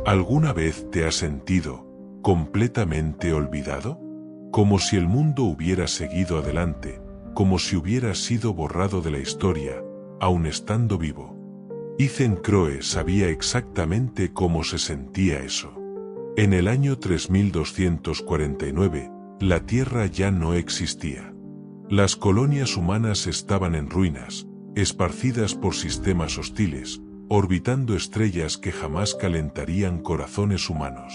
¿Alguna vez te has sentido completamente olvidado? Como si el mundo hubiera seguido adelante, como si hubiera sido borrado de la historia, aun estando vivo. Ethan Crowe sabía exactamente cómo se sentía eso. En el año 3249, la Tierra ya no existía. Las colonias humanas estaban en ruinas, esparcidas por sistemas hostiles, orbitando estrellas que jamás calentarían corazones humanos.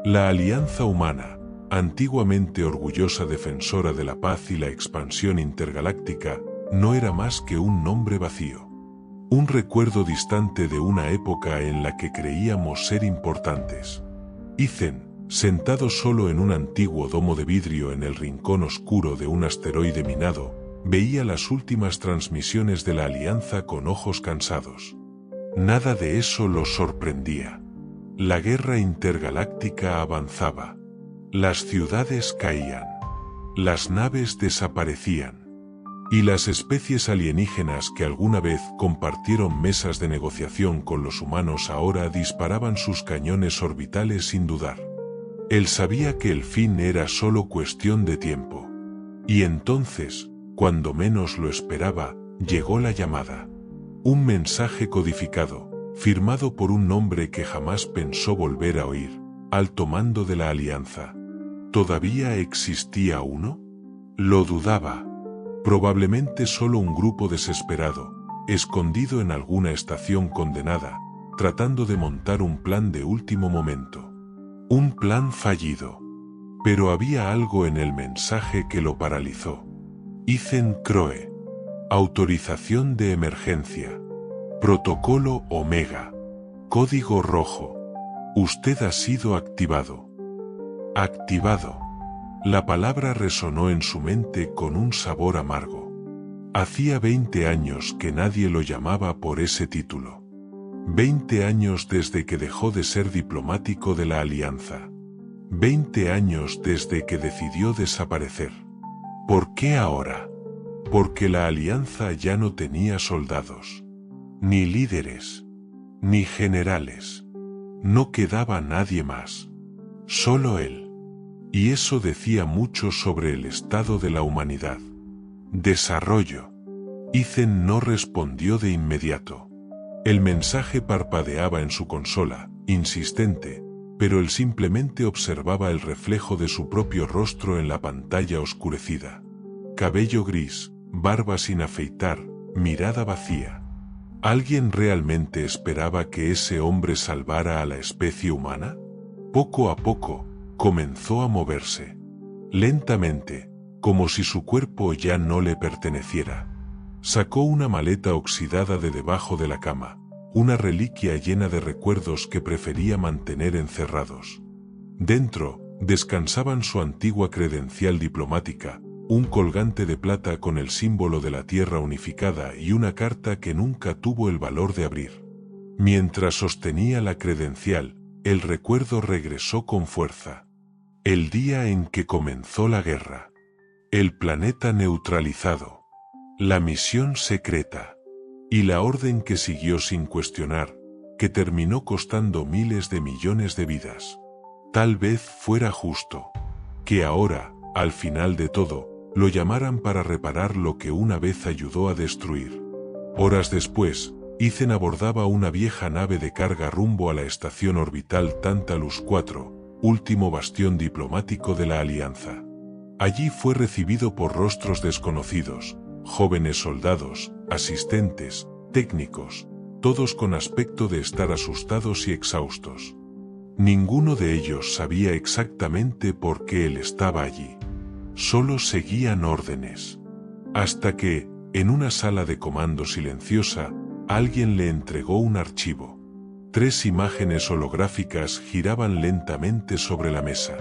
La Alianza Humana, antiguamente orgullosa defensora de la paz y la expansión intergaláctica, no era más que un nombre vacío. Un recuerdo distante de una época en la que creíamos ser importantes. Ethan, sentado solo en un antiguo domo de vidrio en el rincón oscuro de un asteroide minado, veía las últimas transmisiones de la Alianza con ojos cansados. Nada de eso lo sorprendía. La guerra intergaláctica avanzaba. Las ciudades caían. Las naves desaparecían. Y las especies alienígenas que alguna vez compartieron mesas de negociación con los humanos ahora disparaban sus cañones orbitales sin dudar. Él sabía que el fin era solo cuestión de tiempo. Y entonces, cuando menos lo esperaba, llegó la llamada. Un mensaje codificado, firmado por un nombre que jamás pensó volver a oír, alto mando de la Alianza. ¿Todavía existía uno? Lo dudaba. Probablemente solo un grupo desesperado, escondido en alguna estación condenada, tratando de montar un plan de último momento. Un plan fallido. Pero había algo en el mensaje que lo paralizó. Ethan Crowe. Autorización de emergencia. Protocolo Omega. Código rojo. Usted ha sido activado. Activado. La palabra resonó en su mente con un sabor amargo. Hacía 20 años que nadie lo llamaba por ese título. 20 años desde que dejó de ser diplomático de la Alianza. 20 años desde que decidió desaparecer. ¿Por qué ahora? Porque la Alianza ya no tenía soldados. Ni líderes. Ni generales. No quedaba nadie más. Solo él. Y eso decía mucho sobre el estado de la humanidad. Desarrollo. Ethan no respondió de inmediato. El mensaje parpadeaba en su consola, insistente, pero él simplemente observaba el reflejo de su propio rostro en la pantalla oscurecida. Cabello gris, barba sin afeitar, mirada vacía. ¿Alguien realmente esperaba que ese hombre salvara a la especie humana? Poco a poco, comenzó a moverse. Lentamente, como si su cuerpo ya no le perteneciera. Sacó una maleta oxidada de debajo de la cama, una reliquia llena de recuerdos que prefería mantener encerrados. Dentro, descansaban su antigua credencial diplomática, un colgante de plata con el símbolo de la Tierra unificada y una carta que nunca tuvo el valor de abrir. Mientras sostenía la credencial, el recuerdo regresó con fuerza. El día en que comenzó la guerra. El planeta neutralizado. La misión secreta. Y la orden que siguió sin cuestionar, que terminó costando miles de millones de vidas. Tal vez fuera justo. Que ahora, al final de todo, lo llamaran para reparar lo que una vez ayudó a destruir. Horas después, Ethan abordaba una vieja nave de carga rumbo a la estación orbital Tantalus 4, último bastión diplomático de la Alianza. Allí fue recibido por rostros desconocidos, jóvenes soldados, asistentes, técnicos, todos con aspecto de estar asustados y exhaustos. Ninguno de ellos sabía exactamente por qué él estaba allí. Solo seguían órdenes. Hasta que, en una sala de comando silenciosa, alguien le entregó un archivo. 3 imágenes holográficas giraban lentamente sobre la mesa.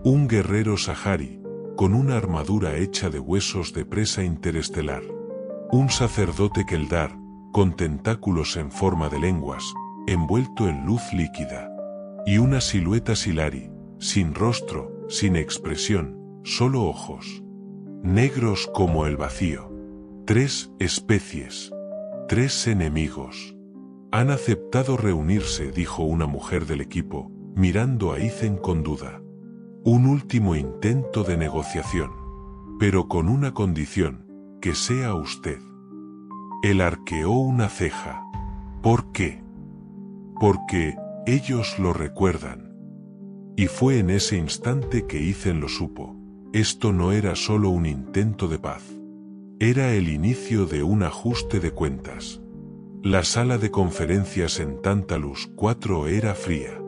Un guerrero sahari, con una armadura hecha de huesos de presa interestelar. Un sacerdote Keldar, con tentáculos en forma de lenguas, envuelto en luz líquida. Y una silueta Silari, sin rostro, sin expresión, solo ojos. Negros como el vacío. 3 especies. 3 enemigos. Han aceptado reunirse, dijo una mujer del equipo, mirando a Ethan con duda. Un último intento de negociación. Pero con una condición, que sea usted. Él arqueó una ceja. ¿Por qué? Porque ellos lo recuerdan. Y fue en ese instante que Ethan lo supo. Esto no era solo un intento de paz. Era el inicio de un ajuste de cuentas. La sala de conferencias en Tantalus 4 era fría.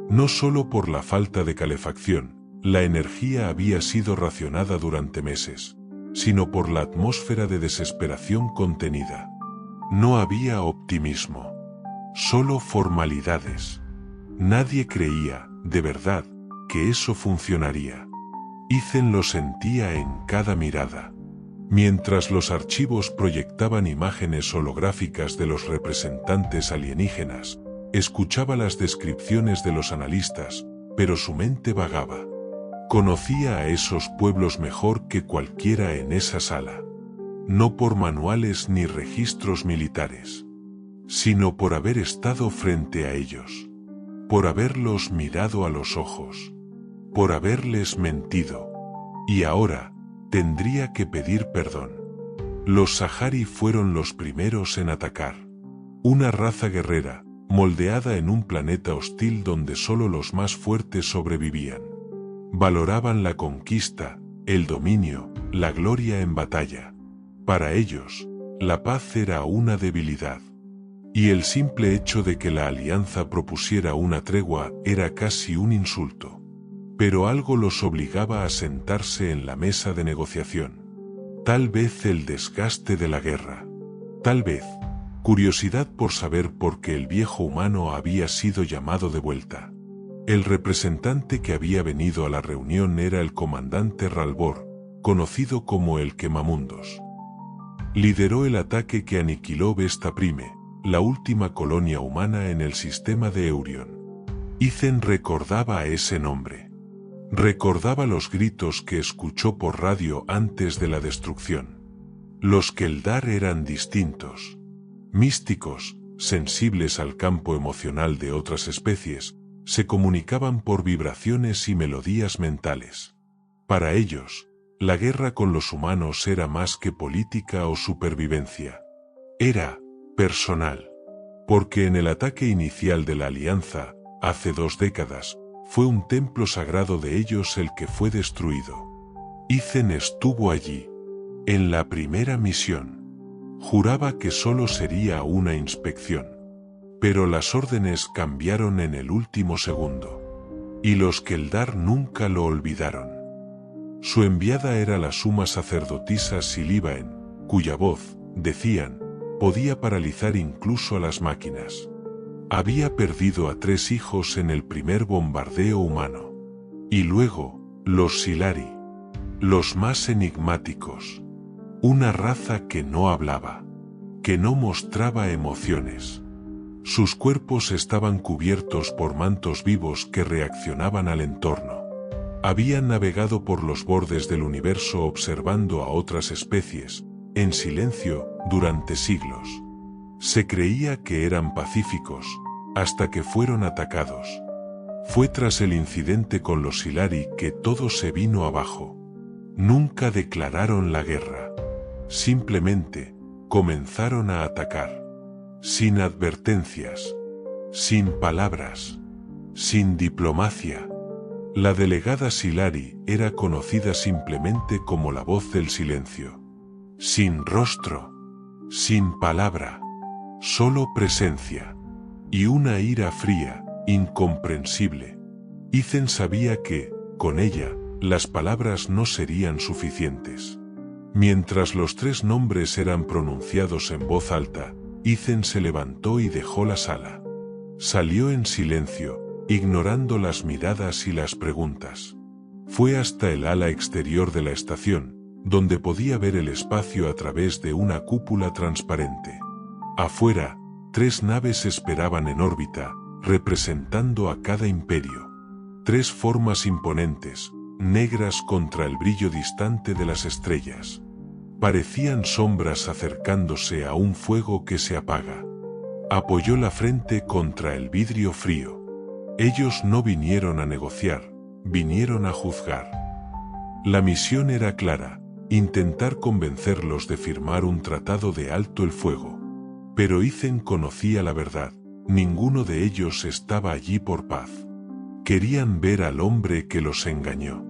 No solo por la falta de calefacción, la energía había sido racionada durante meses, sino por la atmósfera de desesperación contenida. No había optimismo. Solo formalidades. Nadie creía, de verdad, que eso funcionaría. Ethan lo sentía en cada mirada. Mientras los archivos proyectaban imágenes holográficas de los representantes alienígenas, escuchaba las descripciones de los analistas, pero su mente vagaba. Conocía a esos pueblos mejor que cualquiera en esa sala. No por manuales ni registros militares, sino por haber estado frente a ellos, por haberlos mirado a los ojos, por haberles mentido. Y ahora, tendría que pedir perdón. Los Sahari fueron los primeros en atacar. Una raza guerrera, moldeada en un planeta hostil donde solo los más fuertes sobrevivían. Valoraban la conquista, el dominio, la gloria en batalla. Para ellos, la paz era una debilidad. Y el simple hecho de que la alianza propusiera una tregua era casi un insulto. Pero algo los obligaba a sentarse en la mesa de negociación. Tal vez el desgaste de la guerra. Tal vez, curiosidad por saber por qué el viejo humano había sido llamado de vuelta. El representante que había venido a la reunión era el comandante Ralbor, conocido como el Quemamundos. Lideró el ataque que aniquiló Vesta Prime, la última colonia humana en el sistema de Eurion. Ethan recordaba a ese nombre. Recordaba los gritos que escuchó por radio antes de la destrucción. Los Keldar eran distintos. Místicos, sensibles al campo emocional de otras especies, se comunicaban por vibraciones y melodías mentales. Para ellos, la guerra con los humanos era más que política o supervivencia. Era personal. Porque en el ataque inicial de la Alianza, hace 2 décadas, fue un templo sagrado de ellos el que fue destruido. Ethan estuvo allí, en la primera misión. Juraba que solo sería una inspección. Pero las órdenes cambiaron en el último segundo. Y los Keldar nunca lo olvidaron. Su enviada era la suma sacerdotisa Silibaen, cuya voz, decían, podía paralizar incluso a las máquinas. Había perdido a 3 hijos en el primer bombardeo humano. Y luego, los Silari. Los más enigmáticos. Una raza que no hablaba. Que no mostraba emociones. Sus cuerpos estaban cubiertos por mantos vivos que reaccionaban al entorno. Habían navegado por los bordes del universo observando a otras especies, en silencio, durante siglos. Se creía que eran pacíficos, hasta que fueron atacados. Fue tras el incidente con los Silari que todo se vino abajo. Nunca declararon la guerra. Simplemente, comenzaron a atacar. Sin advertencias. Sin palabras. Sin diplomacia. La delegada Silari era conocida simplemente como la voz del silencio. Sin rostro. Sin palabra. Solo presencia. Y una ira fría, incomprensible. Ethan sabía que, con ella, las palabras no serían suficientes. Mientras los 3 nombres eran pronunciados en voz alta, Ethan se levantó y dejó la sala. Salió en silencio, ignorando las miradas y las preguntas. Fue hasta el ala exterior de la estación, donde podía ver el espacio a través de una cúpula transparente. Afuera, 3 naves esperaban en órbita, representando a cada imperio. 3 formas imponentes, negras contra el brillo distante de las estrellas. Parecían sombras acercándose a un fuego que se apaga. Apoyó la frente contra el vidrio frío. Ellos no vinieron a negociar, vinieron a juzgar. La misión era clara, intentar convencerlos de firmar un tratado de alto el fuego. Pero Ethan conocía la verdad, ninguno de ellos estaba allí por paz. Querían ver al hombre que los engañó.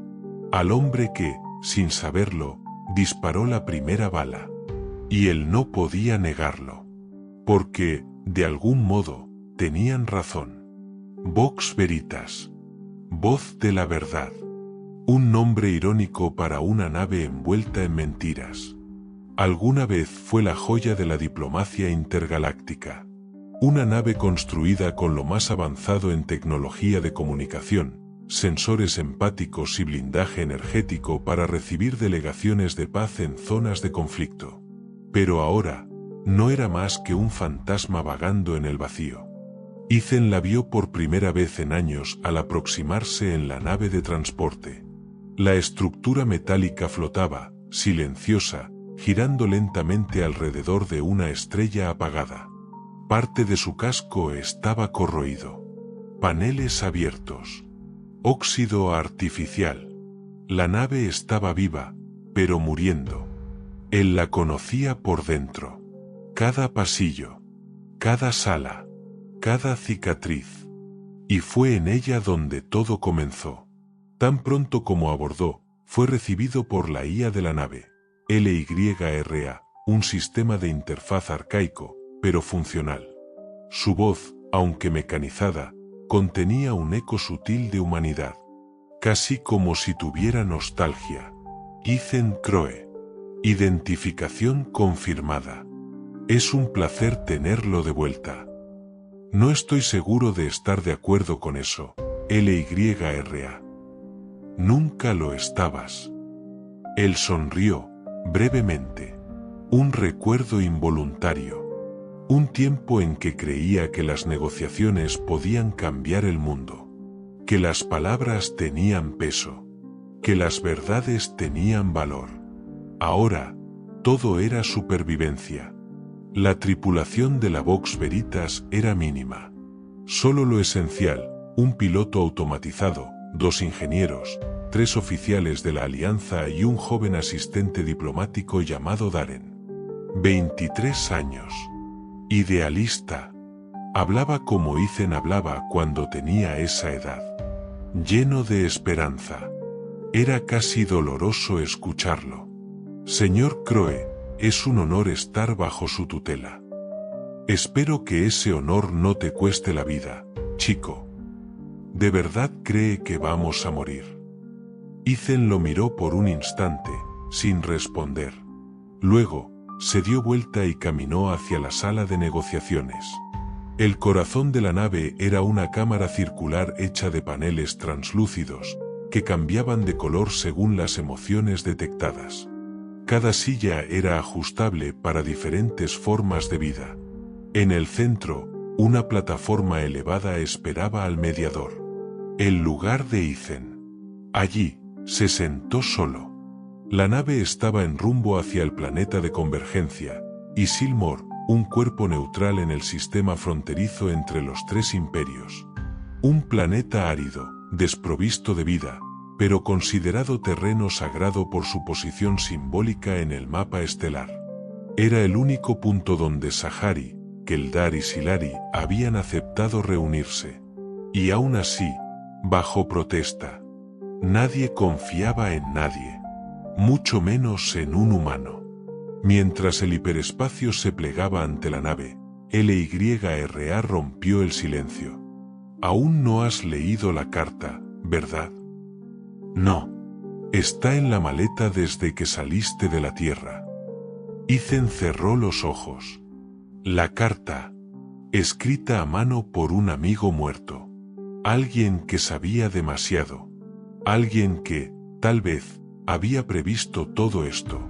Al hombre que, sin saberlo, disparó la primera bala. Y él no podía negarlo. Porque, de algún modo, tenían razón. Vox Veritas. Voz de la verdad. Un nombre irónico para una nave envuelta en mentiras. Alguna vez fue la joya de la diplomacia intergaláctica. Una nave construida con lo más avanzado en tecnología de comunicación, sensores empáticos y blindaje energético para recibir delegaciones de paz en zonas de conflicto. Pero ahora, no era más que un fantasma vagando en el vacío. Ethan la vio por primera vez en años al aproximarse en la nave de transporte. La estructura metálica flotaba, silenciosa, girando lentamente alrededor de una estrella apagada. Parte de su casco estaba corroído. Paneles abiertos. Óxido artificial. La nave estaba viva, pero muriendo. Él la conocía por dentro. Cada pasillo, cada sala, cada cicatriz. Y fue en ella donde todo comenzó. Tan pronto como abordó, fue recibido por la IA de la nave, LYRA, un sistema de interfaz arcaico, pero funcional. Su voz, aunque mecanizada, contenía un eco sutil de humanidad. Casi como si tuviera nostalgia. Ethan Crowe. Identificación confirmada. Es un placer tenerlo de vuelta. No estoy seguro de estar de acuerdo con eso, LYRA. Nunca lo estabas. Él sonrió, brevemente. Un recuerdo involuntario. Un tiempo en que creía que las negociaciones podían cambiar el mundo. Que las palabras tenían peso. Que las verdades tenían valor. Ahora, todo era supervivencia. La tripulación de la Vox Veritas era mínima. Solo lo esencial, un piloto automatizado, 2 ingenieros, 3 oficiales de la Alianza y un joven asistente diplomático llamado Darren. 23 años. Idealista. Hablaba como Ethan hablaba cuando tenía esa edad. Lleno de esperanza. Era casi doloroso escucharlo. Señor Crowe, es un honor estar bajo su tutela. Espero que ese honor no te cueste la vida, chico. ¿De verdad cree que vamos a morir? Ethan lo miró por un instante, sin responder. Luego, se dio vuelta y caminó hacia la sala de negociaciones. El corazón de la nave era una cámara circular hecha de paneles translúcidos, que cambiaban de color según las emociones detectadas. Cada silla era ajustable para diferentes formas de vida. En el centro, una plataforma elevada esperaba al mediador. El lugar de Ethan. Allí, se sentó solo. La nave estaba en rumbo hacia el planeta de convergencia, y Silmore, un cuerpo neutral en el sistema fronterizo entre los 3 imperios. Un planeta árido, desprovisto de vida, pero considerado terreno sagrado por su posición simbólica en el mapa estelar. Era el único punto donde Sahari, Keldar y Silari habían aceptado reunirse. Y aún así, bajo protesta, nadie confiaba en nadie. Mucho menos en un humano. Mientras el hiperespacio se plegaba ante la nave, LYRA rompió el silencio. Aún no has leído la carta, ¿verdad? No. Está en la maleta desde que saliste de la Tierra. Ethan cerró los ojos. La carta, escrita a mano por un amigo muerto. Alguien que sabía demasiado. Alguien que, tal vez, había previsto todo esto.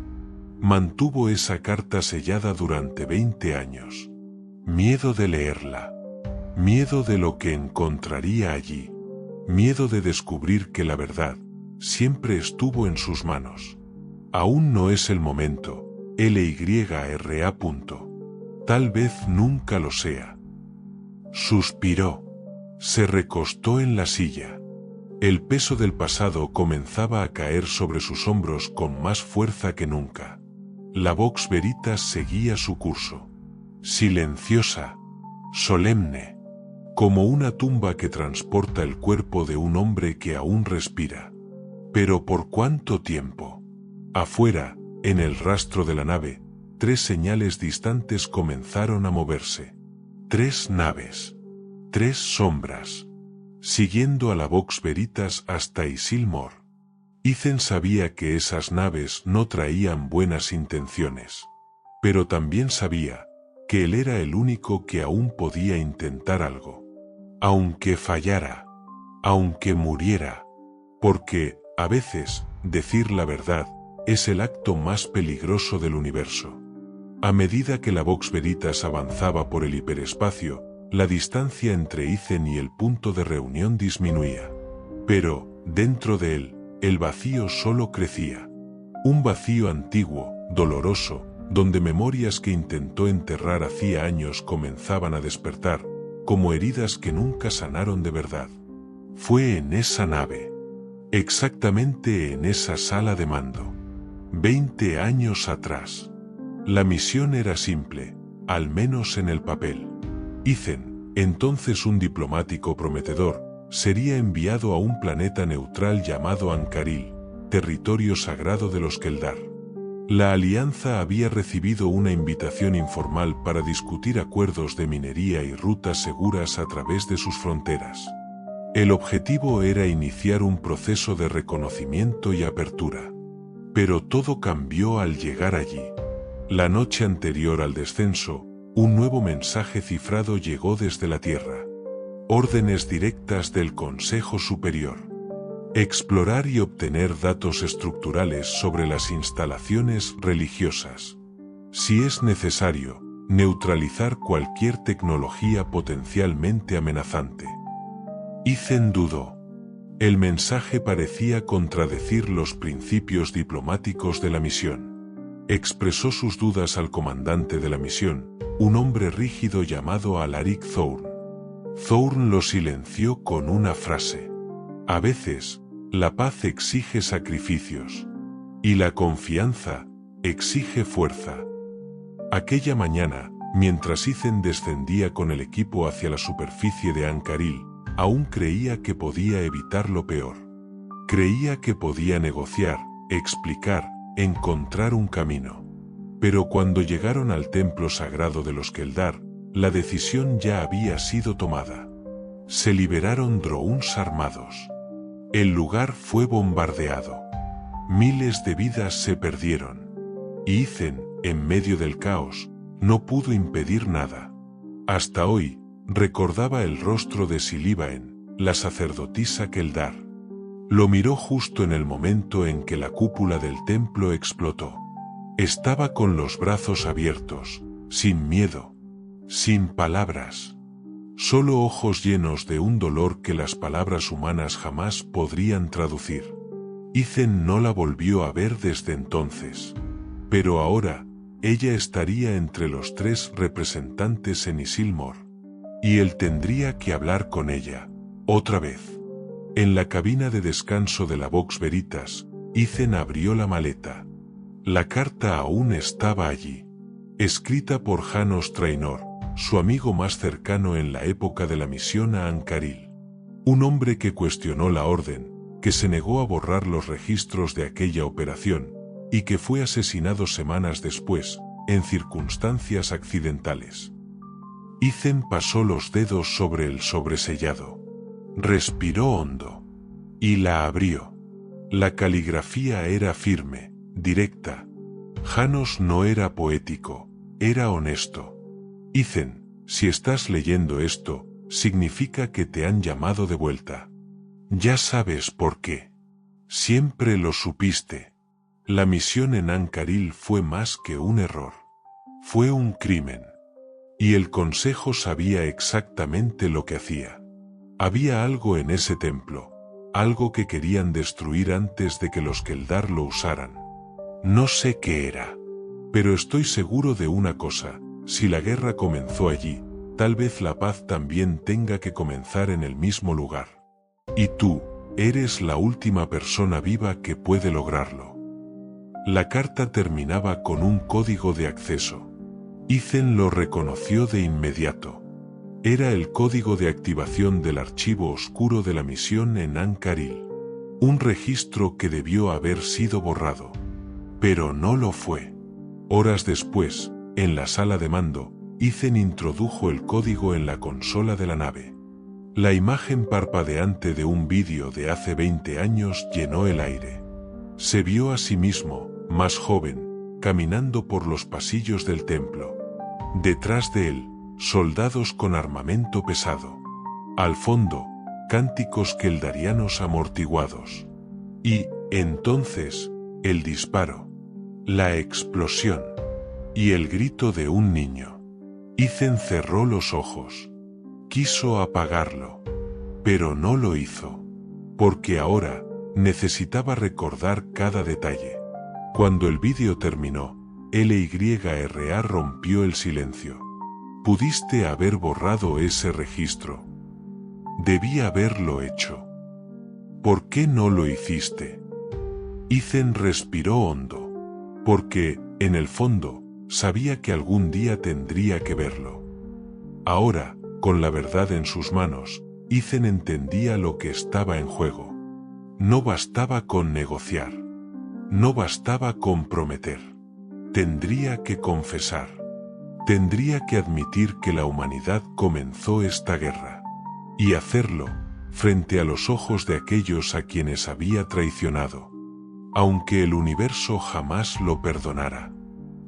Mantuvo esa carta sellada durante 20 años. Miedo de leerla. Miedo de lo que encontraría allí. Miedo de descubrir que la verdad siempre estuvo en sus manos. Aún no es el momento, LYRA. Tal vez nunca lo sea, Suspiró. Se recostó en la silla. El peso del pasado comenzaba a caer sobre sus hombros con más fuerza que nunca. La Vox Veritas seguía su curso. Silenciosa, solemne, como una tumba que transporta el cuerpo de un hombre que aún respira. ¿Pero por cuánto tiempo? Afuera, en el rastro de la nave, 3 señales distantes comenzaron a moverse. 3 naves. 3 sombras. Siguiendo a la Vox Veritas hasta Isilmor. Ethan sabía que esas naves no traían buenas intenciones. Pero también sabía que él era el único que aún podía intentar algo. Aunque fallara. Aunque muriera. Porque, a veces, decir la verdad es el acto más peligroso del universo. A medida que la Vox Veritas avanzaba por el hiperespacio, la distancia entre Ethan y el punto de reunión disminuía. Pero, dentro de él, el vacío solo crecía. Un vacío antiguo, doloroso, donde memorias que intentó enterrar hacía años comenzaban a despertar, como heridas que nunca sanaron de verdad. Fue en esa nave. Exactamente en esa sala de mando. 20 años atrás. La misión era simple, al menos en el papel. Ethan, entonces un diplomático prometedor, sería enviado a un planeta neutral llamado Ancaril, territorio sagrado de los Keldar. La Alianza había recibido una invitación informal para discutir acuerdos de minería y rutas seguras a través de sus fronteras. El objetivo era iniciar un proceso de reconocimiento y apertura. Pero todo cambió al llegar allí. La noche anterior al descenso, un nuevo mensaje cifrado llegó desde la Tierra. Órdenes directas del Consejo Superior. Explorar y obtener datos estructurales sobre las instalaciones religiosas. Si es necesario, neutralizar cualquier tecnología potencialmente amenazante. Ethan dudó. El mensaje parecía contradecir los principios diplomáticos de la misión. Expresó sus dudas al comandante de la misión, un hombre rígido llamado Alaric Thorne. Thorne lo silenció con una frase. A veces, la paz exige sacrificios. Y la confianza exige fuerza. Aquella mañana, mientras Ethan descendía con el equipo hacia la superficie de Ancaril, aún creía que podía evitar lo peor. Creía que podía negociar, explicar, encontrar un camino. Pero cuando llegaron al templo sagrado de los Keldar, la decisión ya había sido tomada. Se liberaron drones armados. El lugar fue bombardeado. Miles de vidas se perdieron. Y Ethan, en medio del caos, no pudo impedir nada. Hasta hoy, recordaba el rostro de Silibaen, la sacerdotisa Keldar. Lo miró justo en el momento en que la cúpula del templo explotó. Estaba con los brazos abiertos, sin miedo, sin palabras. Solo ojos llenos de un dolor que las palabras humanas jamás podrían traducir. Ethan no la volvió a ver desde entonces. Pero ahora, ella estaría entre los 3 representantes en Isilmor. Y él tendría que hablar con ella, otra vez. En la cabina de descanso de la Vox Veritas, Ethan abrió la maleta. La carta aún estaba allí. Escrita por Janos Trainor, su amigo más cercano en la época de la misión a Ancaril. Un hombre que cuestionó la orden, que se negó a borrar los registros de aquella operación, y que fue asesinado semanas después, en circunstancias accidentales. Ethan pasó los dedos sobre el sobresellado. Respiró hondo. Y la abrió. La caligrafía era firme, directa. Janos no era poético, era honesto. Ethan, si estás leyendo esto, significa que te han llamado de vuelta. Ya sabes por qué. Siempre lo supiste. La misión en Ancaril fue más que un error. Fue un crimen. Y el Consejo sabía exactamente lo que hacía. Había algo en ese templo, algo que querían destruir antes de que los Keldar lo usaran. No sé qué era. Pero estoy seguro de una cosa, si la guerra comenzó allí, Tal vez la paz también tenga que comenzar en el mismo lugar. Y tú, eres la última persona viva que puede lograrlo. La carta terminaba con un código de acceso. Ethan lo reconoció de inmediato. Era el código de activación del archivo oscuro de la misión en Ankaril. Un registro que debió haber sido borrado. Pero no lo fue. Horas después, en la sala de mando, Ethan introdujo el código en la consola de la nave. La imagen parpadeante de un vídeo de hace 20 años llenó el aire. Se vio a sí mismo, más joven, caminando por los pasillos del templo. Detrás de él, soldados con armamento pesado. Al fondo, cánticos keldarianos amortiguados. Y, entonces, el disparo. La explosión. Y el grito de un niño. Ethan cerró los ojos. Quiso apagarlo. Pero no lo hizo. Porque ahora, necesitaba recordar cada detalle. Cuando el vídeo terminó, LYRA rompió el silencio. Pudiste haber borrado ese registro. Debí haberlo hecho. ¿Por qué no lo hiciste? Ethan respiró hondo. Porque, en el fondo, sabía que algún día tendría que verlo. Ahora, con la verdad en sus manos, Ethan entendía lo que estaba en juego. No bastaba con negociar. No bastaba con prometer. Tendría que confesar. Tendría que admitir que la humanidad comenzó esta guerra. Y hacerlo, frente a los ojos de aquellos a quienes había traicionado. Aunque el universo jamás lo perdonara.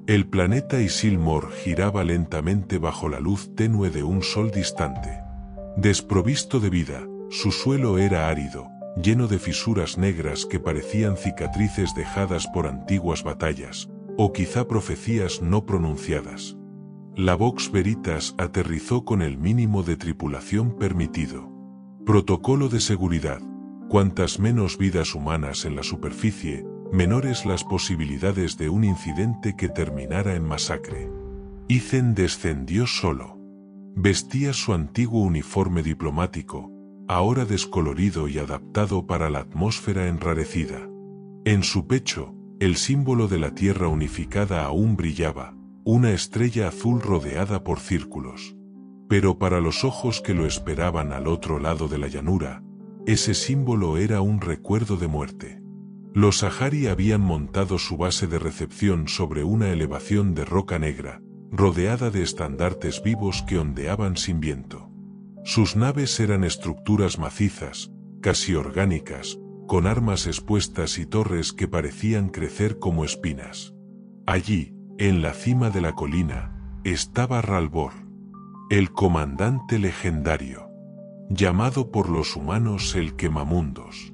El planeta Isilmor giraba lentamente bajo la luz tenue de un sol distante. Desprovisto de vida, su suelo era árido, lleno de fisuras negras que parecían cicatrices dejadas por antiguas batallas, o quizá profecías no pronunciadas. La Vox Veritas aterrizó con el mínimo de tripulación permitido. Protocolo de seguridad. Cuantas menos vidas humanas en la superficie, menores las posibilidades de un incidente que terminara en masacre. Ethan descendió solo. Vestía su antiguo uniforme diplomático, ahora descolorido y adaptado para la atmósfera enrarecida. En su pecho, el símbolo de la Tierra unificada aún brillaba, una estrella azul rodeada por círculos. Pero para los ojos que lo esperaban al otro lado de la llanura, ese símbolo era un recuerdo de muerte. Los Sahari habían montado su base de recepción sobre una elevación de roca negra, rodeada de estandartes vivos que ondeaban sin viento. Sus naves eran estructuras macizas, casi orgánicas, con armas expuestas y torres que parecían crecer como espinas. Allí, en la cima de la colina, estaba Ralbor, el comandante legendario, llamado por los humanos el Quemamundos.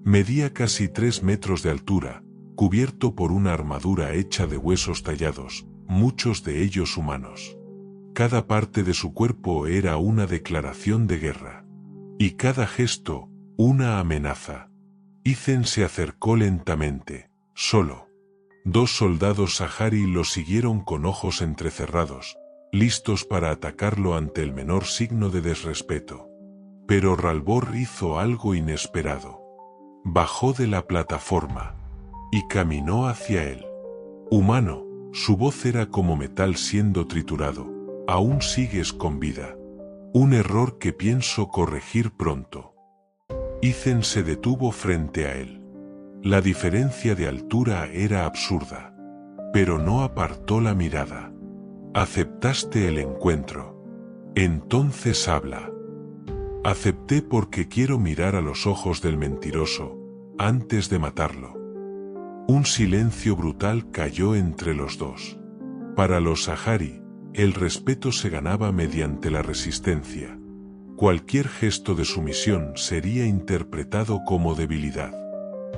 Medía casi 3 metros de altura, cubierto por una armadura hecha de huesos tallados, muchos de ellos humanos. Cada parte de su cuerpo era una declaración de guerra. Y cada gesto, una amenaza. Ethan se acercó lentamente, solo. 2 soldados Sahari lo siguieron con ojos entrecerrados, listos para atacarlo ante el menor signo de desrespeto. Pero Ralbor hizo algo inesperado. Bajó de la plataforma y caminó hacia él. Humano, su voz era como metal siendo triturado. Aún sigues con vida. Un error que pienso corregir pronto. Ethan se detuvo frente a él. La diferencia de altura era absurda. Pero no apartó la mirada. Aceptaste el encuentro. Entonces habla. Acepté porque quiero mirar a los ojos del mentiroso, antes de matarlo. Un silencio brutal cayó entre los dos. Para los Sahari, el respeto se ganaba mediante la resistencia. Cualquier gesto de sumisión sería interpretado como debilidad.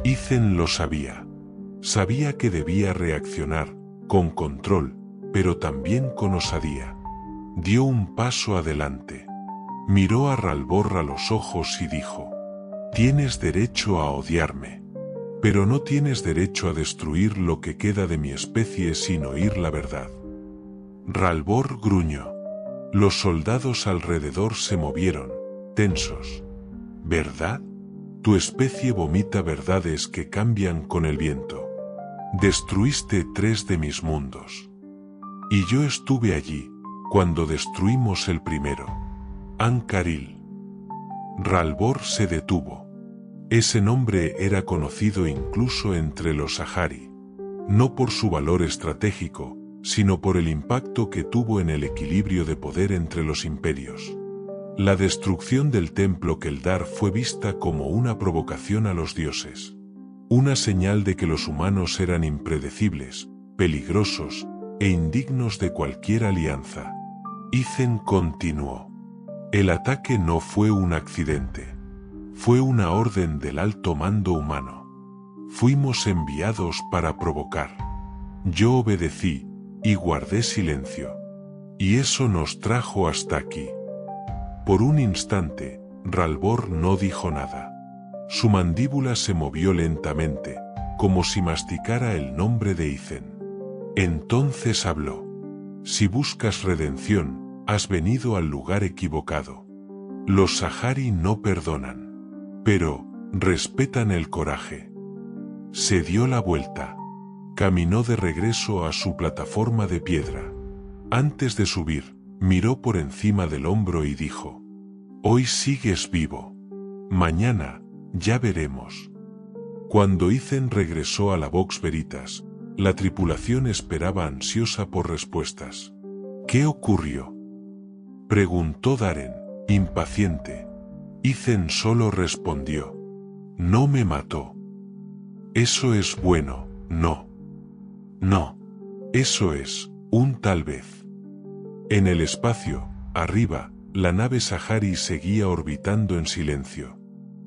Ethan lo sabía. Sabía que debía reaccionar, con control, pero también con osadía. Dio un paso adelante. Miró a Ralbor a los ojos y dijo: tienes derecho a odiarme. Pero no tienes derecho a destruir lo que queda de mi especie sin oír la verdad. Ralbor gruñó. Los soldados alrededor se movieron, tensos. ¿Verdad? Tu especie vomita verdades que cambian con el viento. Destruiste 3 de mis mundos. Y yo estuve allí, cuando destruimos el primero. An-Caril. Ralbor se detuvo. Ese nombre era conocido incluso entre los Sahari. No por su valor estratégico, sino por el impacto que tuvo en el equilibrio de poder entre los imperios. La destrucción del templo Keldar fue vista como una provocación a los dioses. Una señal de que los humanos eran impredecibles, peligrosos e indignos de cualquier alianza. Ithen continuó. El ataque no fue un accidente. Fue una orden del alto mando humano. Fuimos enviados para provocar. Yo obedecí y guardé silencio. Y eso nos trajo hasta aquí. Por un instante, Ralbor no dijo nada. Su mandíbula se movió lentamente, como si masticara el nombre de Ithen. Entonces habló. Si buscas redención, has venido al lugar equivocado. Los Sahari no perdonan, pero respetan el coraje. Se dio la vuelta. Caminó de regreso a su plataforma de piedra. Antes de subir, miró por encima del hombro y dijo: «Hoy sigues vivo. Mañana, ya veremos». Cuando Ithen regresó a la Vox Veritas, la tripulación esperaba ansiosa por respuestas. «¿Qué ocurrió?», preguntó Daren, impaciente. Ithen solo respondió: «No me mató». «Eso es bueno, no». «No. Eso es un tal vez». En el espacio, arriba, la nave Sahari seguía orbitando en silencio.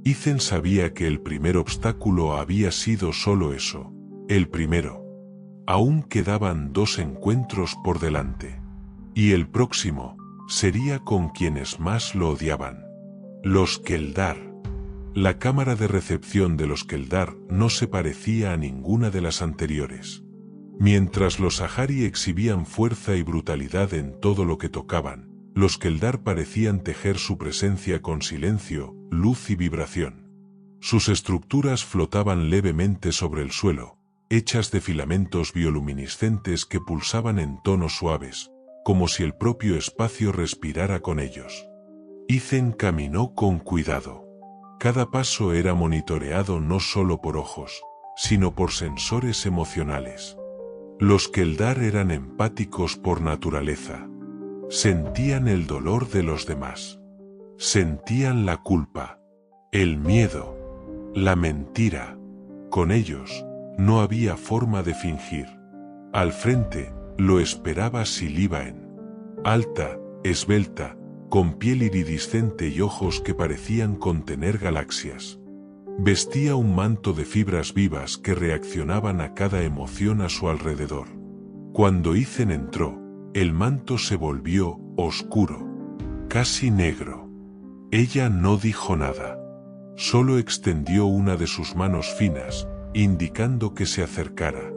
Ithen sabía que el primer obstáculo había sido solo eso, el primero. Aún quedaban 2 encuentros por delante. Y el próximo sería con quienes más lo odiaban. Los Keldar. La cámara de recepción de los Keldar no se parecía a ninguna de las anteriores. Mientras los Sahari exhibían fuerza y brutalidad en todo lo que tocaban, los Keldar parecían tejer su presencia con silencio, luz y vibración. Sus estructuras flotaban levemente sobre el suelo, hechas de filamentos bioluminiscentes que pulsaban en tonos suaves, como si el propio espacio respirara con ellos. Ithen caminó con cuidado. Cada paso era monitoreado no solo por ojos, sino por sensores emocionales. Los Keldar eran empáticos por naturaleza. Sentían el dolor de los demás. Sentían la culpa, el miedo, la mentira. Con ellos, no había forma de fingir. Al frente, lo esperaba Silibaen. Alta, esbelta, con piel iridiscente y ojos que parecían contener galaxias. Vestía un manto de fibras vivas que reaccionaban a cada emoción a su alrededor. Cuando Ithen entró, el manto se volvió oscuro, casi negro. Ella no dijo nada. Solo extendió una de sus manos finas, indicando que se acercara.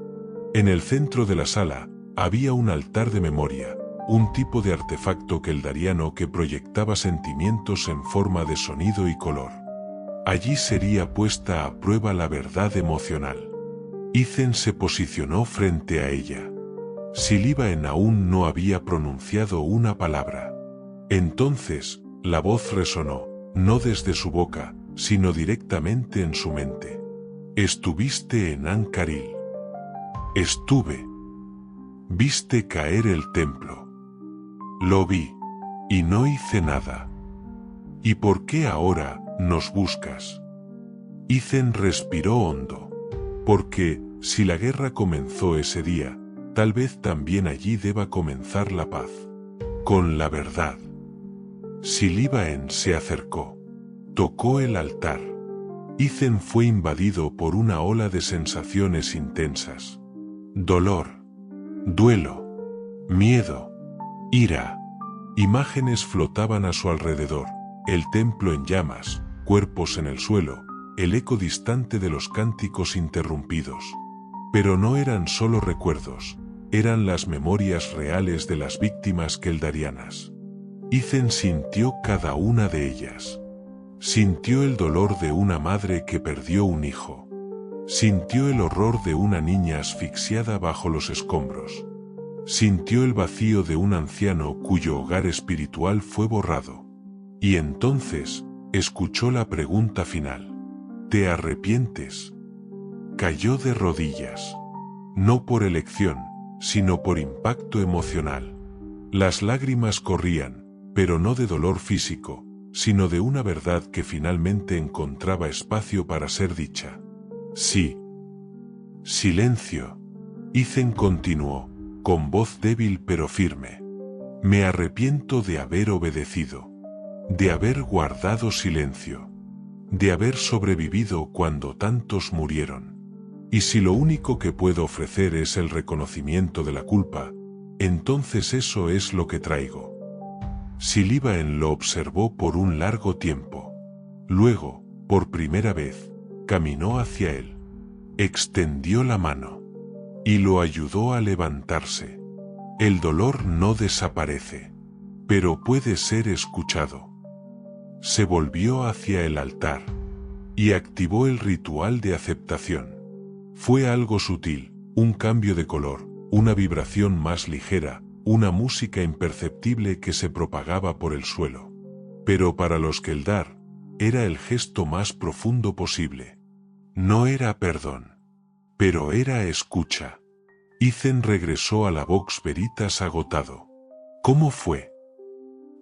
En el centro de la sala, había un altar de memoria, un tipo de artefacto keldariano que proyectaba sentimientos en forma de sonido y color. Allí sería puesta a prueba la verdad emocional. Ithen se posicionó frente a ella. Silibaen aún no había pronunciado una palabra. Entonces, la voz resonó, no desde su boca, sino directamente en su mente. «Estuviste en An-Caril». «Estuve». «Viste caer el templo». «Lo vi. Y no hice nada». «¿Y por qué ahora nos buscas?» Ithen respiró hondo. «Porque, si la guerra comenzó ese día, tal vez también allí deba comenzar la paz. Con la verdad». Silibaen se acercó. Tocó el altar. Ithen fue invadido por una ola de sensaciones intensas. Dolor, duelo, miedo, ira. Imágenes flotaban a su alrededor, el templo en llamas, cuerpos en el suelo, el eco distante de los cánticos interrumpidos. Pero no eran solo recuerdos, eran las memorias reales de las víctimas keldarianas. Ethan sintió cada una de ellas. Sintió el dolor de una madre que perdió un hijo. Sintió el horror de una niña asfixiada bajo los escombros. Sintió el vacío de un anciano cuyo hogar espiritual fue borrado. Y entonces, escuchó la pregunta final. ¿Te arrepientes? Cayó de rodillas. No por elección, sino por impacto emocional. Las lágrimas corrían, pero no de dolor físico, sino de una verdad que finalmente encontraba espacio para ser dicha. Sí. Silencio. Ethan continuó, con voz débil pero firme. Me arrepiento de haber obedecido. De haber guardado silencio. De haber sobrevivido cuando tantos murieron. Y si lo único que puedo ofrecer es el reconocimiento de la culpa, entonces eso es lo que traigo. Silibaen lo observó por un largo tiempo. Luego, por primera vez, caminó hacia él. Extendió la mano. Y lo ayudó a levantarse. El dolor no desaparece, pero puede ser escuchado. Se volvió hacia el altar. Y activó el ritual de aceptación. Fue algo sutil, un cambio de color, una vibración más ligera, una música imperceptible que se propagaba por el suelo. Pero para los Keldar, era el gesto más profundo posible. No era perdón, pero era escucha. Ethan regresó a la Vox Veritas agotado. ¿Cómo fue?,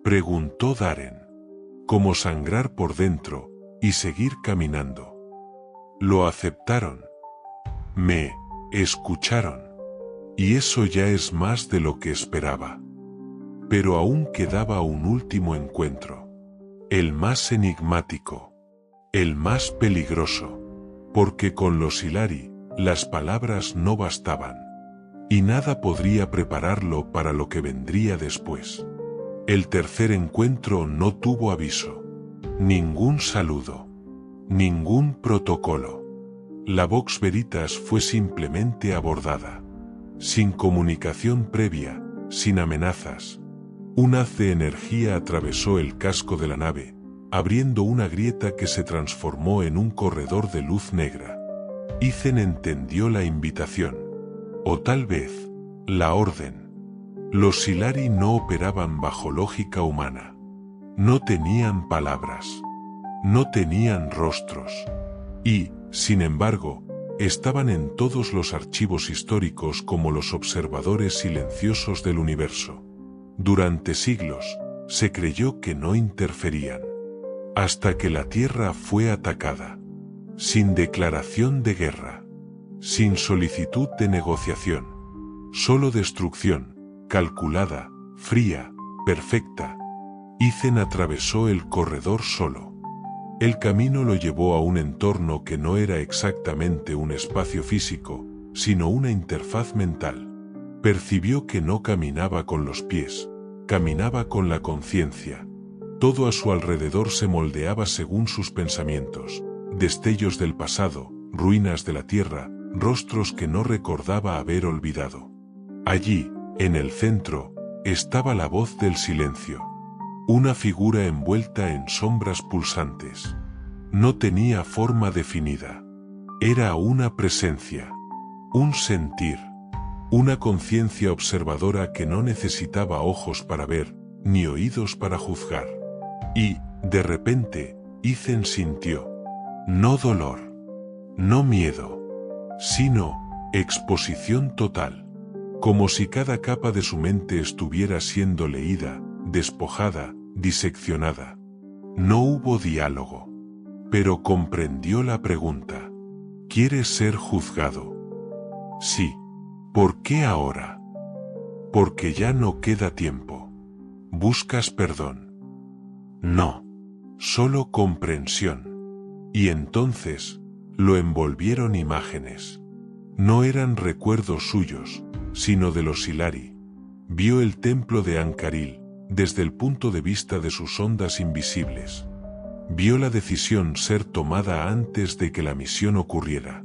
preguntó Darren. ¿Cómo sangrar por dentro y seguir caminando? Lo aceptaron. Me escucharon. Y eso ya es más de lo que esperaba. Pero aún quedaba un último encuentro. El más enigmático. El más peligroso. Porque con los Hilari, las palabras no bastaban. Y nada podría prepararlo para lo que vendría después. El tercer encuentro no tuvo aviso. Ningún saludo. Ningún protocolo. La Vox Veritas fue simplemente abordada. Sin comunicación previa, sin amenazas. Un haz de energía atravesó el casco de la nave, abriendo una grieta que se transformó en un corredor de luz negra. Ethan entendió la invitación. O tal vez, la orden. Los Hilari no operaban bajo lógica humana. No tenían palabras. No tenían rostros. Y, sin embargo, estaban en todos los archivos históricos como los observadores silenciosos del universo. Durante siglos, se creyó que no interferían. Hasta que la Tierra fue atacada. Sin declaración de guerra. Sin solicitud de negociación. Solo destrucción, calculada, fría, perfecta. Ethan atravesó el corredor solo. El camino lo llevó a un entorno que no era exactamente un espacio físico, sino una interfaz mental. Percibió que no caminaba con los pies, caminaba con la conciencia. Todo a su alrededor se moldeaba según sus pensamientos, destellos del pasado, ruinas de la tierra, rostros que no recordaba haber olvidado. Allí, en el centro, estaba la voz del silencio. Una figura envuelta en sombras pulsantes. No tenía forma definida. Era una presencia. Un sentir. Una conciencia observadora que no necesitaba ojos para ver, ni oídos para juzgar. Y, de repente, Ethan sintió. No dolor. No miedo. Sino, exposición total. Como si cada capa de su mente estuviera siendo leída, despojada, diseccionada. No hubo diálogo. Pero comprendió la pregunta. ¿Quieres ser juzgado? Sí. ¿Por qué ahora? Porque ya no queda tiempo. ¿Buscas perdón? No. Solo comprensión. Y entonces, lo envolvieron imágenes. No eran recuerdos suyos, sino de los Hilari. Vio el templo de Ancaril, desde el punto de vista de sus ondas invisibles. Vio la decisión ser tomada antes de que la misión ocurriera.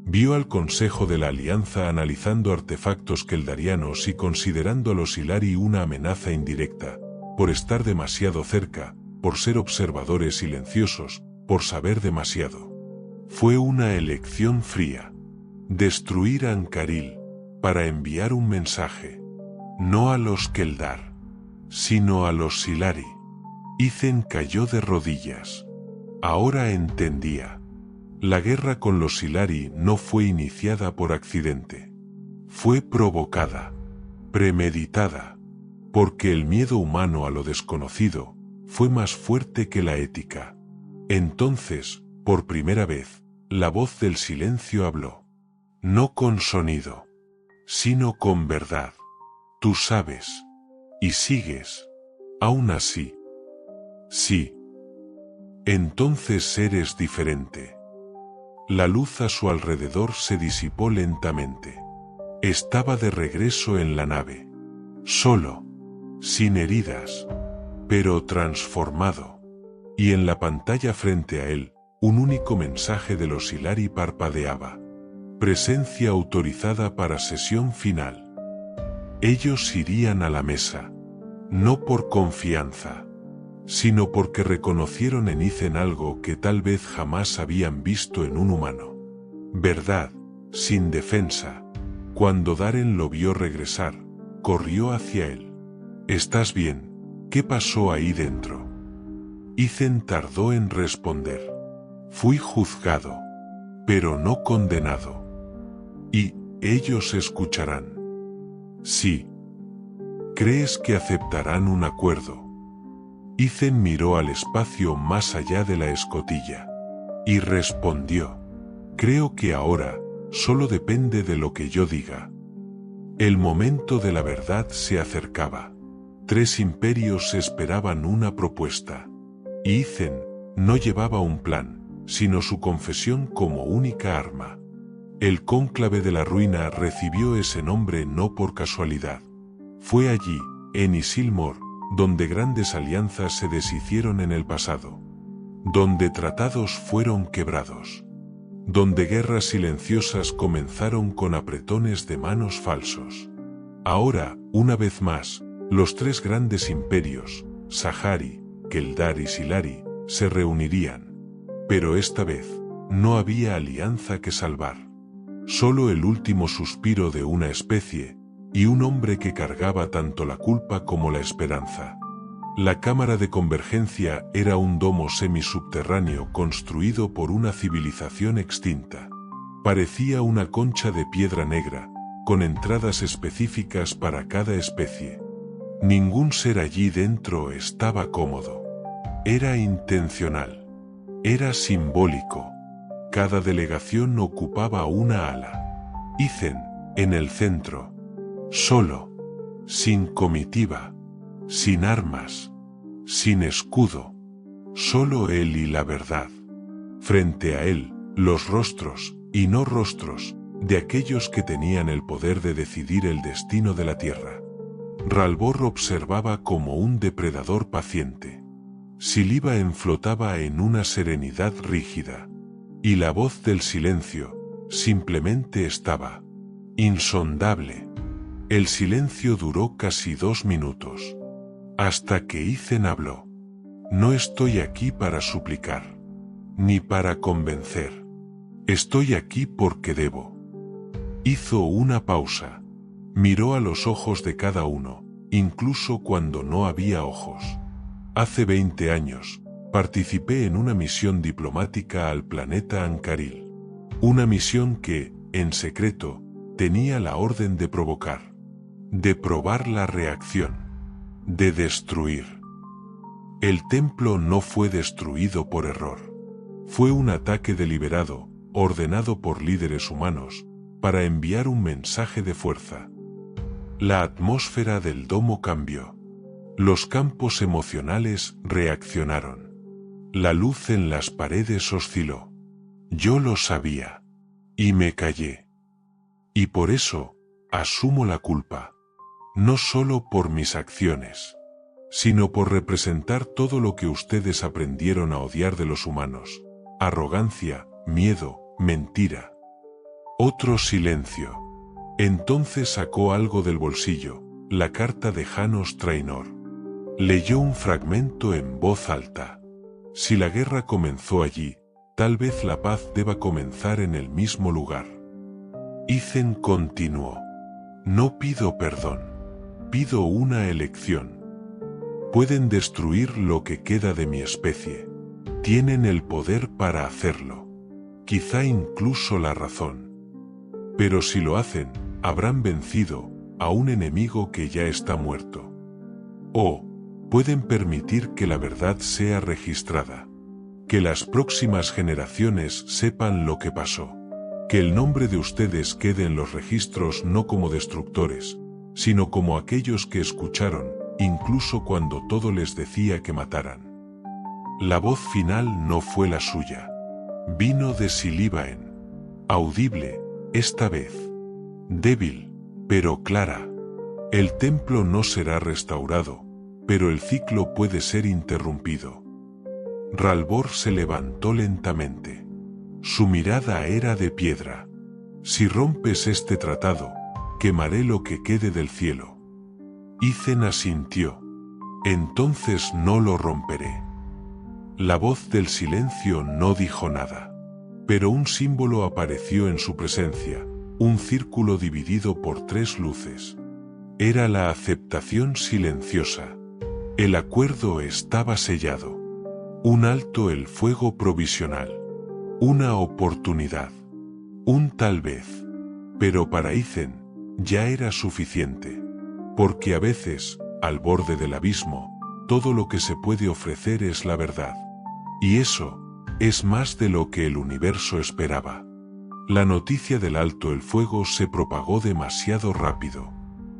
Vio al Consejo de la Alianza analizando artefactos keldarianos y considerando a los Hilari una amenaza indirecta, por estar demasiado cerca, por ser observadores silenciosos, por saber demasiado. Fue una elección fría. Destruir a Ancaril, para enviar un mensaje. No a los Keldar, sino a los Silari. Ithen cayó de rodillas. Ahora entendía. La guerra con los Silari no fue iniciada por accidente. Fue provocada, premeditada, porque el miedo humano a lo desconocido fue más fuerte que la ética. Entonces, por primera vez, la voz del silencio habló. No con sonido, sino con verdad. Tú sabes, y sigues, aún así. Sí. Entonces eres diferente. La luz a su alrededor se disipó lentamente. Estaba de regreso en la nave. Solo, sin heridas, pero transformado. Y en la pantalla frente a él, un único mensaje de los Silari parpadeaba. Presencia autorizada para sesión final. Ellos irían a la mesa, no por confianza, sino porque reconocieron en Ithen algo que tal vez jamás habían visto en un humano. Verdad, sin defensa. Cuando Darren lo vio regresar, corrió hacia él. ¿Estás bien? ¿Qué pasó ahí dentro? Ithen tardó en responder. Fui juzgado, pero no condenado. Y ellos escucharán. Sí. ¿Crees que aceptarán un acuerdo? Ithen miró al espacio más allá de la escotilla. Y respondió. Creo que ahora, solo depende de lo que yo diga. El momento de la verdad se acercaba. 3 imperios esperaban una propuesta. Y Ithen no llevaba un plan, sino su confesión como única arma. El cónclave de la ruina recibió ese nombre no por casualidad. Fue allí, en Isilmor, donde grandes alianzas se deshicieron en el pasado. Donde tratados fueron quebrados. Donde guerras silenciosas comenzaron con apretones de manos falsos. Ahora, una vez más, los 3 grandes imperios, Sahari, Keldar y Silari, se reunirían. Pero esta vez, no había alianza que salvar. Solo el último suspiro de una especie, y un hombre que cargaba tanto la culpa como la esperanza. La cámara de convergencia era un domo semisubterráneo construido por una civilización extinta. Parecía una concha de piedra negra, con entradas específicas para cada especie. Ningún ser allí dentro estaba cómodo. Era intencional. Era simbólico. Cada delegación ocupaba una ala. Ithen, en el centro. Solo. Sin comitiva. Sin armas. Sin escudo. Solo él y la verdad. Frente a él, los rostros, y no rostros, de aquellos que tenían el poder de decidir el destino de la Tierra. Ralbor observaba como un depredador paciente. Silibaen flotaba en una serenidad rígida. Y la voz del silencio, simplemente estaba. Insondable. El silencio duró casi 2 minutos. Hasta que Ithen habló. No estoy aquí para suplicar. Ni para convencer. Estoy aquí porque debo. Hizo una pausa. Miró a los ojos de cada uno, incluso cuando no había ojos. Hace 20 años, participé en una misión diplomática al planeta Ancaril. Una misión que, en secreto, tenía la orden de provocar. De probar la reacción. De destruir. El templo no fue destruido por error. Fue un ataque deliberado, ordenado por líderes humanos, para enviar un mensaje de fuerza. La atmósfera del domo cambió. Los campos emocionales reaccionaron. La luz en las paredes osciló. Yo lo sabía. Y me callé. Y por eso, asumo la culpa. No solo por mis acciones, sino por representar todo lo que ustedes aprendieron a odiar de los humanos. Arrogancia, miedo, mentira. Otro silencio. Entonces sacó algo del bolsillo, la carta de Janos Trainor. Leyó un fragmento en voz alta. Si la guerra comenzó allí, tal vez la paz deba comenzar en el mismo lugar. Ethan continuó. No pido perdón. Pido una elección. Pueden destruir lo que queda de mi especie. Tienen el poder para hacerlo. Quizá incluso la razón. Pero si lo hacen, habrán vencido a un enemigo que ya está muerto. O pueden permitir que la verdad sea registrada. Que las próximas generaciones sepan lo que pasó. Que el nombre de ustedes quede en los registros no como destructores, sino como aquellos que escucharon, incluso cuando todo les decía que mataran. La voz final no fue la suya. Vino de Silibaen. Audible, esta vez. Débil, pero clara. El templo no será restaurado, pero el ciclo puede ser interrumpido. Ralbor se levantó lentamente. Su mirada era de piedra. Si rompes este tratado, quemaré lo que quede del cielo. Ethan asintió. Entonces no lo romperé. La voz del silencio no dijo nada. Pero un símbolo apareció en su presencia, un círculo dividido por 3 luces. Era la aceptación silenciosa. El acuerdo estaba sellado. Un alto el fuego provisional. Una oportunidad. Un tal vez. Pero para Ethan, ya era suficiente. Porque a veces, al borde del abismo, todo lo que se puede ofrecer es la verdad. Y eso es más de lo que el universo esperaba. La noticia del alto el fuego se propagó demasiado rápido.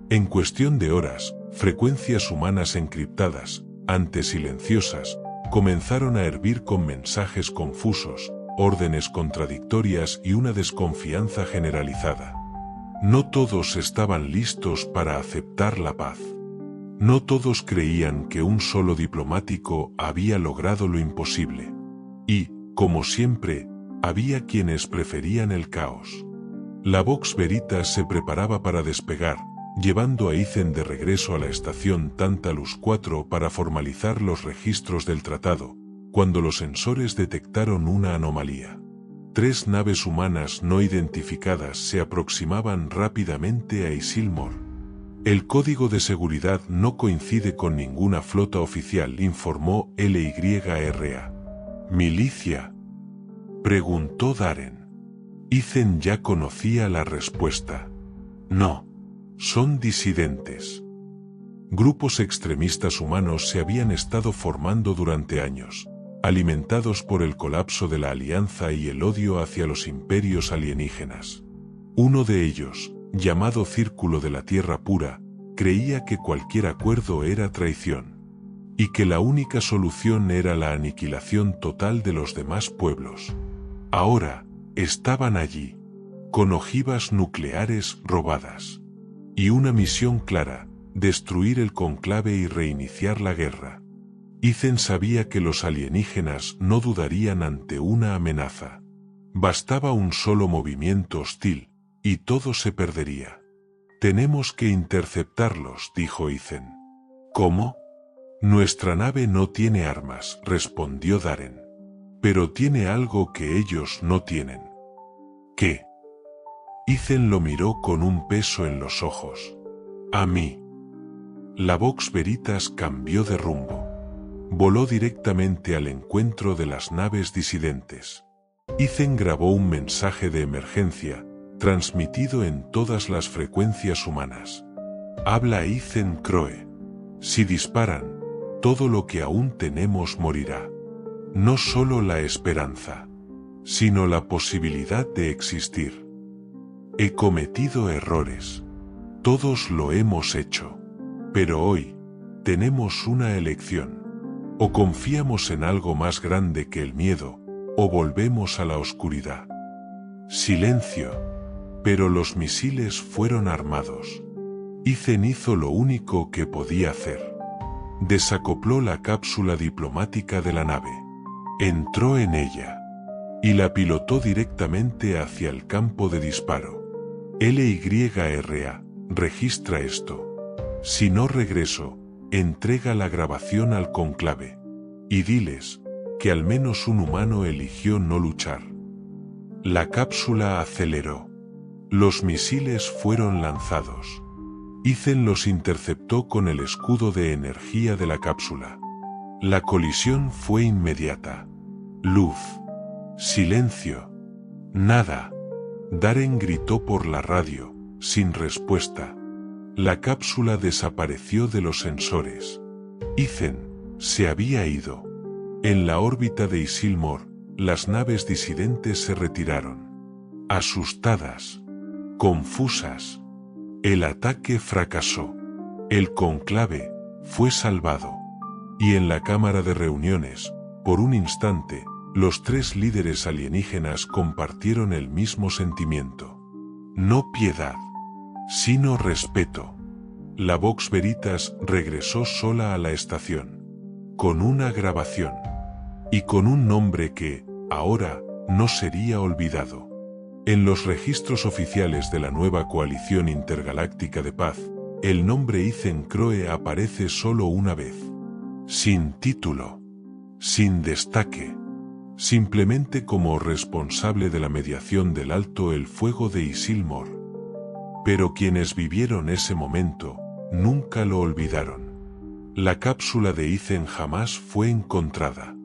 En cuestión de horas, frecuencias humanas encriptadas, antes silenciosas, comenzaron a hervir con mensajes confusos, órdenes contradictorias y una desconfianza generalizada. No todos estaban listos para aceptar la paz. No todos creían que un solo diplomático había logrado lo imposible. Y, como siempre, había quienes preferían el caos. La Vox Veritas se preparaba para despegar, llevando a Ethan de regreso a la estación Tantalus 4 para formalizar los registros del tratado, cuando los sensores detectaron una anomalía. 3 naves humanas no identificadas se aproximaban rápidamente a Isilmor. El código de seguridad no coincide con ninguna flota oficial, informó LYRA. ¿Milicia?, preguntó Darren. Ethan ya conocía la respuesta. No, son disidentes. Grupos extremistas humanos se habían estado formando durante años, alimentados por el colapso de la Alianza y el odio hacia los imperios alienígenas. Uno de ellos, llamado Círculo de la Tierra Pura, creía que cualquier acuerdo era traición, y que la única solución era la aniquilación total de los demás pueblos. Ahora, estaban allí, con ojivas nucleares robadas, y una misión clara: destruir el conclave y reiniciar la guerra. Ethan sabía que los alienígenas no dudarían ante una amenaza. Bastaba un solo movimiento hostil, y todo se perdería. Tenemos que interceptarlos, dijo Ethan. ¿Cómo? Nuestra nave no tiene armas, respondió Darren. Pero tiene algo que ellos no tienen. ¿Qué? Ethan lo miró con un peso en los ojos. A mí. La Vox Veritas cambió de rumbo. Voló directamente al encuentro de las naves disidentes. Ethan grabó un mensaje de emergencia, transmitido en todas las frecuencias humanas. Habla Ethan Crowe. Si disparan, todo lo que aún tenemos morirá. No solo la esperanza, sino la posibilidad de existir. He cometido errores. Todos lo hemos hecho. Pero hoy, tenemos una elección. O confiamos en algo más grande que el miedo, o volvemos a la oscuridad. Silencio. Pero los misiles fueron armados. Ethan hizo lo único que podía hacer. Desacopló la cápsula diplomática de la nave. Entró en ella. Y la pilotó directamente hacia el campo de disparo. LYRA, registra esto. Si no regreso, entrega la grabación al conclave. Y diles que al menos un humano eligió no luchar. La cápsula aceleró. Los misiles fueron lanzados. Ethan los interceptó con el escudo de energía de la cápsula. La colisión fue inmediata. Luz. Silencio. Nada. Darren gritó por la radio, sin respuesta. La cápsula desapareció de los sensores. Ethan se había ido. En la órbita de Isilmore, las naves disidentes se retiraron. Asustadas. Confusas. El ataque fracasó. El conclave fue salvado. Y en la cámara de reuniones, por un instante, los tres líderes alienígenas compartieron el mismo sentimiento. No piedad, sino respeto. La Vox Veritas regresó sola a la estación. Con una grabación. Y con un nombre que, ahora, no sería olvidado. En los registros oficiales de la nueva coalición intergaláctica de paz, el nombre Ethan Crowe aparece solo una vez. Sin título. Sin destaque. Simplemente como responsable de la mediación del alto el fuego de Isilmore. Pero quienes vivieron ese momento, nunca lo olvidaron. La cápsula de Ethan jamás fue encontrada.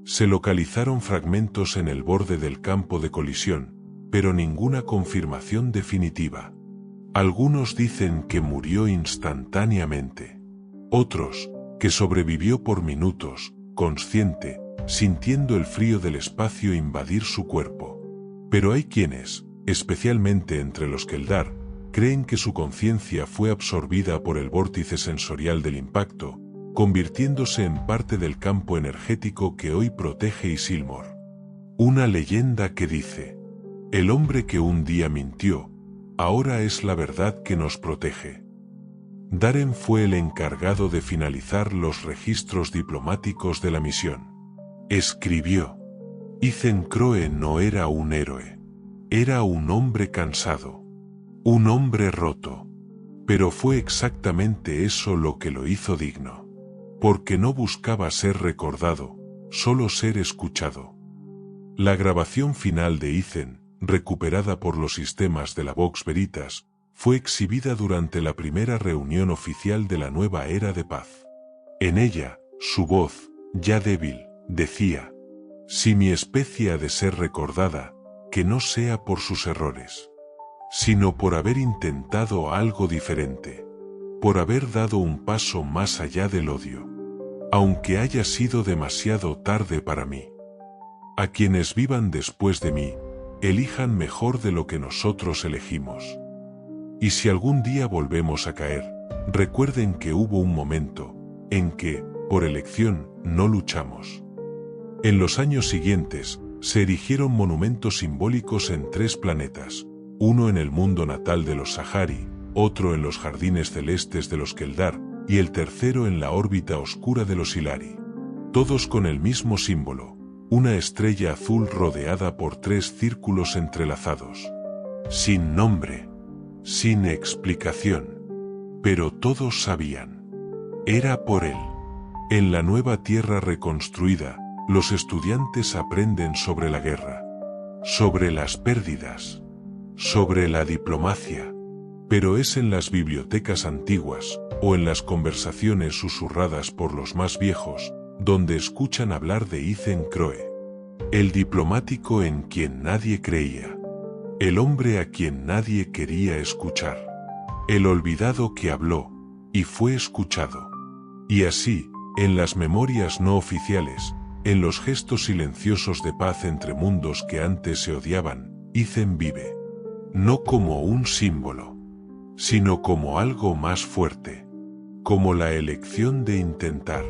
Se localizaron fragmentos en el borde del campo de colisión, pero ninguna confirmación definitiva. Algunos dicen que murió instantáneamente. Otros, que sobrevivió por minutos, consciente, sintiendo el frío del espacio invadir su cuerpo. Pero hay quienes, especialmente entre los Keldar, creen que su conciencia fue absorbida por el vórtice sensorial del impacto, convirtiéndose en parte del campo energético que hoy protege Isilmore. Una leyenda que dice: el hombre que un día mintió, ahora es la verdad que nos protege. Darren fue el encargado de finalizar los registros diplomáticos de la misión. Escribió: Ethan Crowe no era un héroe. Era un hombre cansado. Un hombre roto. Pero fue exactamente eso lo que lo hizo digno. Porque no buscaba ser recordado, solo ser escuchado. La grabación final de Ethan, recuperada por los sistemas de la Vox Veritas, fue exhibida durante la primera reunión oficial de la nueva era de paz. En ella, su voz, ya débil, decía: si mi especie ha de ser recordada, que no sea por sus errores, sino por haber intentado algo diferente, por haber dado un paso más allá del odio, aunque haya sido demasiado tarde para mí. A quienes vivan después de mí, elijan mejor de lo que nosotros elegimos. Y si algún día volvemos a caer, recuerden que hubo un momento en que, por elección, no luchamos. En los años siguientes, se erigieron monumentos simbólicos en 3 planetas, uno en el mundo natal de los Sahari, otro en los jardines celestes de los Keldar, y el tercero en la órbita oscura de los Ilari. Todos con el mismo símbolo, una estrella azul rodeada por 3 círculos entrelazados. Sin nombre, sin explicación. Pero todos sabían. Era por él. En la nueva tierra reconstruida, los estudiantes aprenden sobre la guerra, sobre las pérdidas, sobre la diplomacia. Pero es en las bibliotecas antiguas, o en las conversaciones susurradas por los más viejos, donde escuchan hablar de Ethan Crowe. El diplomático en quien nadie creía. El hombre a quien nadie quería escuchar. El olvidado que habló, y fue escuchado. Y así, en las memorias no oficiales, en los gestos silenciosos de paz entre mundos que antes se odiaban, Ethan vive. No como un símbolo, sino como algo más fuerte. Como la elección de intentar.